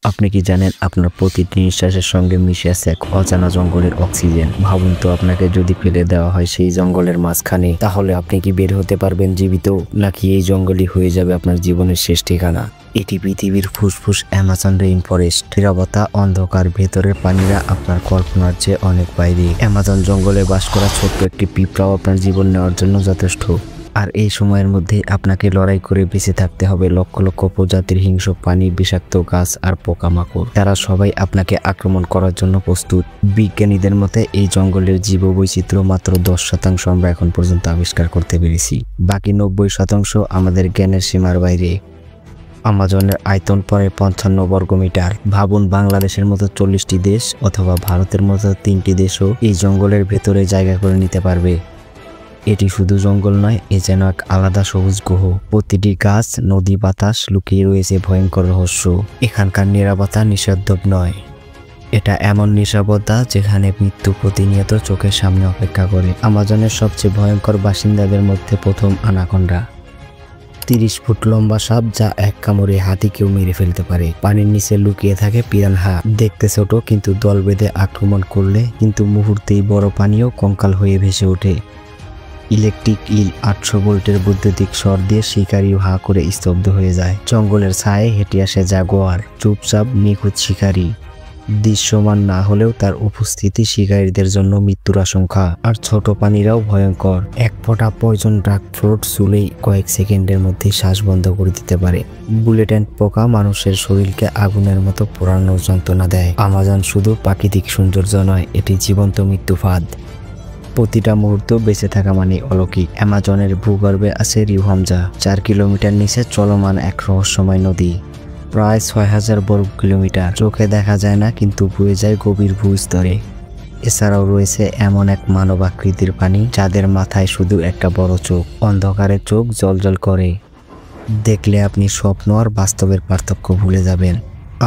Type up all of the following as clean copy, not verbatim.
আপনি কি জানেন আপনার প্রতিটি নিঃশ্বাসের সঙ্গে মিশে আছে এক অজানা জঙ্গলের অক্সিজেন? ভাবুন তো, আপনাকে যদি ফেলে দেওয়া হয় সেই জঙ্গলের মাঝখানে, তাহলে আপনি কি বের হতে পারবেন জীবিত, নাকি এই জঙ্গলই হয়ে যাবে আপনার জীবনের শেষ ঠিকানা? এটি পৃথিবীর ফুসফুস অ্যামাজন রেইন ফরেস্ট। নীরবতা, অন্ধকার, ভেতরের পানিরা আপনার কল্পনার চেয়ে অনেক বাইরে। অ্যামাজন জঙ্গলে বাস করা ছোট্ট একটি পিঁপড়াও আপনার জীবন নেওয়ার জন্য যথেষ্ট। আর এই সময়ের মধ্যে আপনাকে লড়াই করে বেঁচে থাকতে হবে লক্ষ লক্ষ প্রজাতির হিংস্র প্রাণী, বিষাক্ত গাছ আর পোকামাকড়। তারা সবাই আপনাকে আক্রমণ করার জন্য প্রস্তুত। বিজ্ঞানীদের মতে এই জঙ্গলের জীববৈচিত্র্য মাত্র 10% আমরা এখন পর্যন্ত আবিষ্কার করতে পেরেছি। বাকি 90% আমাদের জ্ঞানের সীমার বাইরে। আমাজনের আয়তন প্রায় 55 বর্গমিটার। ভাবুন, বাংলাদেশের মতো 40টি দেশ অথবা ভারতের মতো 3টি দেশও এই জঙ্গলের ভেতরে জায়গা করে নিতে পারবে। এটি শুধু জঙ্গল নয়, এ যেন এক আলাদা সবুজ গ্রহ। প্রতিটি গাছ, নদী, বাতাস লুকিয়ে রয়েছে ভয়ঙ্কর রহস্য। এখানকার নিরাপত্তা নিঃশব্দ নয়, এটা এমন নিরাপত্তা যেখানে মৃত্যু প্রতিনিয়ত চোখের সামনে অপেক্ষা করে। আমাজনের সবচেয়ে ভয়ঙ্কর বাসিন্দাদের মধ্যে প্রথম অ্যানাকোন্ডা। 30 ফুট লম্বা সাপ যা এক কামড়ে হাতিকেও মেরে ফেলতে পারে। পানির নিচে লুকিয়ে থাকে পিরানহা, দেখতে ছোট কিন্তু দল বেঁধে আক্রমণ করলে কিন্তু মুহূর্তেই বড় পানিও কঙ্কাল হয়ে ভেসে ওঠে। ইলেকট্রিক ইল 800 ভোল্টের বৈদ্যুতিক স্বর দিয়ে শিকারিও হা করে স্তব্ধ হয়ে যায়। জঙ্গলের ছায়ে হেঁটে আসে জাগুয়ার, চুপচাপ নিখুঁত শিকারী। দৃশ্যমান না হলেও তার উপস্থিতি শিকারীদের জন্য মৃত্যুর আশঙ্কা। আর ছোট প্রাণীরাও ভয়ঙ্কর। এক ফোঁটা পয়জন ড্রাগ ফ্রুট চুলেই কয়েক সেকেন্ডের মধ্যে শ্বাস বন্ধ করে দিতে পারে। বুলেট অ্যান্ড পোকা মানুষের শরীরকে আগুনের মতো পোড়ানোর যন্ত্রণা দেয়। আমাজন শুধু প্রাকৃতিক সৌন্দর্য নয়, এটি জীবন্ত মৃত্যুফাঁদ। প্রতিটা মুহূর্ত বেঁচে থাকা মানে অলৌকিক। অ্যামাজনের ভূগর্ভে আছে রিউহামজা, 4 কিলোমিটার নিচে চলমান এক রহস্যময় নদী, প্রায় 6000 বর্গ কিলোমিটার। চোখে দেখা যায় না, কিন্তু বয়ে যায় গভীর ভূস্তরে। এছাড়াও রয়েছে এমন এক মানব আকৃতির প্রাণী যাদের মাথায় শুধু একটা বড় চোখ, অন্ধকারে চোখ জ্বলজ্বল করে। দেখলে আপনি স্বপ্ন আর বাস্তবের পার্থক্য ভুলে যাবেন।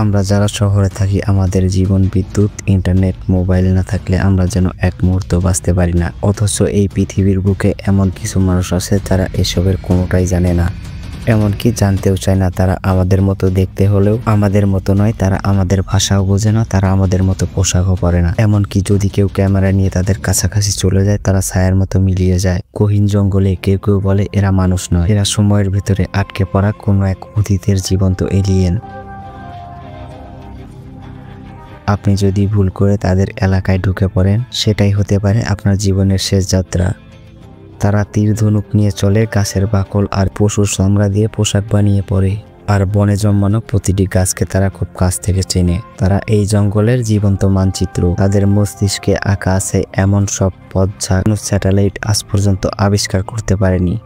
আমরা যারা শহরে থাকি, আমাদের জীবন বিদ্যুৎ, ইন্টারনেট, মোবাইল না থাকলে আমরা যেন এক মুহূর্ত বাঁচতে পারি না। অথচ এই পৃথিবীর বুকে এমন কিছু মানুষ আছে যারা এসবের কোনোটাই জানে না, এমনকি জানতেও চায় না। তারা আমাদের মতো দেখতে হলেও আমাদের মতো নয়, তারা আমাদের ভাষাও বোঝে না, তারা আমাদের মতো পোশাকও পরে না। এমনকি যদি কেউ ক্যামেরা নিয়ে তাদের কাছাকাছি চলে যায়, তারা ছায়ার মতো মিলিয়ে যায়। গহীন জঙ্গলে কেউ কেউ বলে এরা মানুষ নয়, এরা সময়ের ভেতরে আটকে পড়া কোনো এক অতীতের জীবন্ত এলিয়েন। আপনি যদি ভুল করে তাদের এলাকায় ঢুকে পড়েন, সেটাই হতে পারে আপনার জীবনের শেষ যাত্রা। তারা তীর ধনুক নিয়ে চলে, গাছের বাকল আর পশুর চামড়া দিয়ে পোশাক বানিয়ে পরে। আর বনে জন্মানো প্রতিটি গাছকে তারা খুব কাছ থেকে চেনে। তারা এই জঙ্গলের জীবন্ত মানচিত্র। তাদের মস্তিষ্কে আঁকা আছে এমন সব পথ যা কোনো স্যাটেলাইট আজ পর্যন্ত আবিষ্কার করতে পারেনি।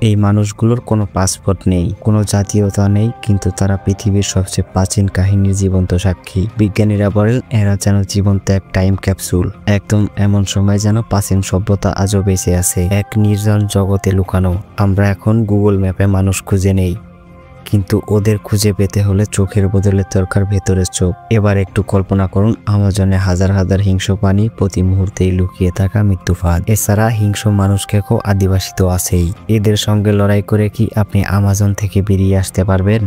এই মানুষগুলোর কোনো পাসপোর্ট নেই, কোনো জাতীয়তা নেই, কিন্তু তারা পৃথিবীর সবচেয়ে প্রাচীন কাহিনীর জীবন্ত সাক্ষী। বিজ্ঞানীরা বলেন এরা যেন জীবন্ত এক টাইম ক্যাপসুল, একদম এমন সময় যেন প্রাচীন সভ্যতা আজও বেঁচে আছে, এক নির্জন জগতে লুকানো। আমরা এখন গুগল ম্যাপে মানুষ খুঁজে নেই, কিন্তু ওদের খুঁজে পেতে হলে চোখের বদলে দরকার ভেতরের চোখ। এবার একটু কল্পনা করুন, আমাজনে হাজার হাজার হিংস্র প্রাণী, প্রতি মুহূর্তেই লুকিয়ে থাকা মৃত্যুফাঁদ। এছাড়া হিংস্র মানুষকেও আদিবাসী তো আছেই। এদের সঙ্গে লড়াই করে কি আপনি আমাজন থেকে বেরিয়ে আসতে পারবেন?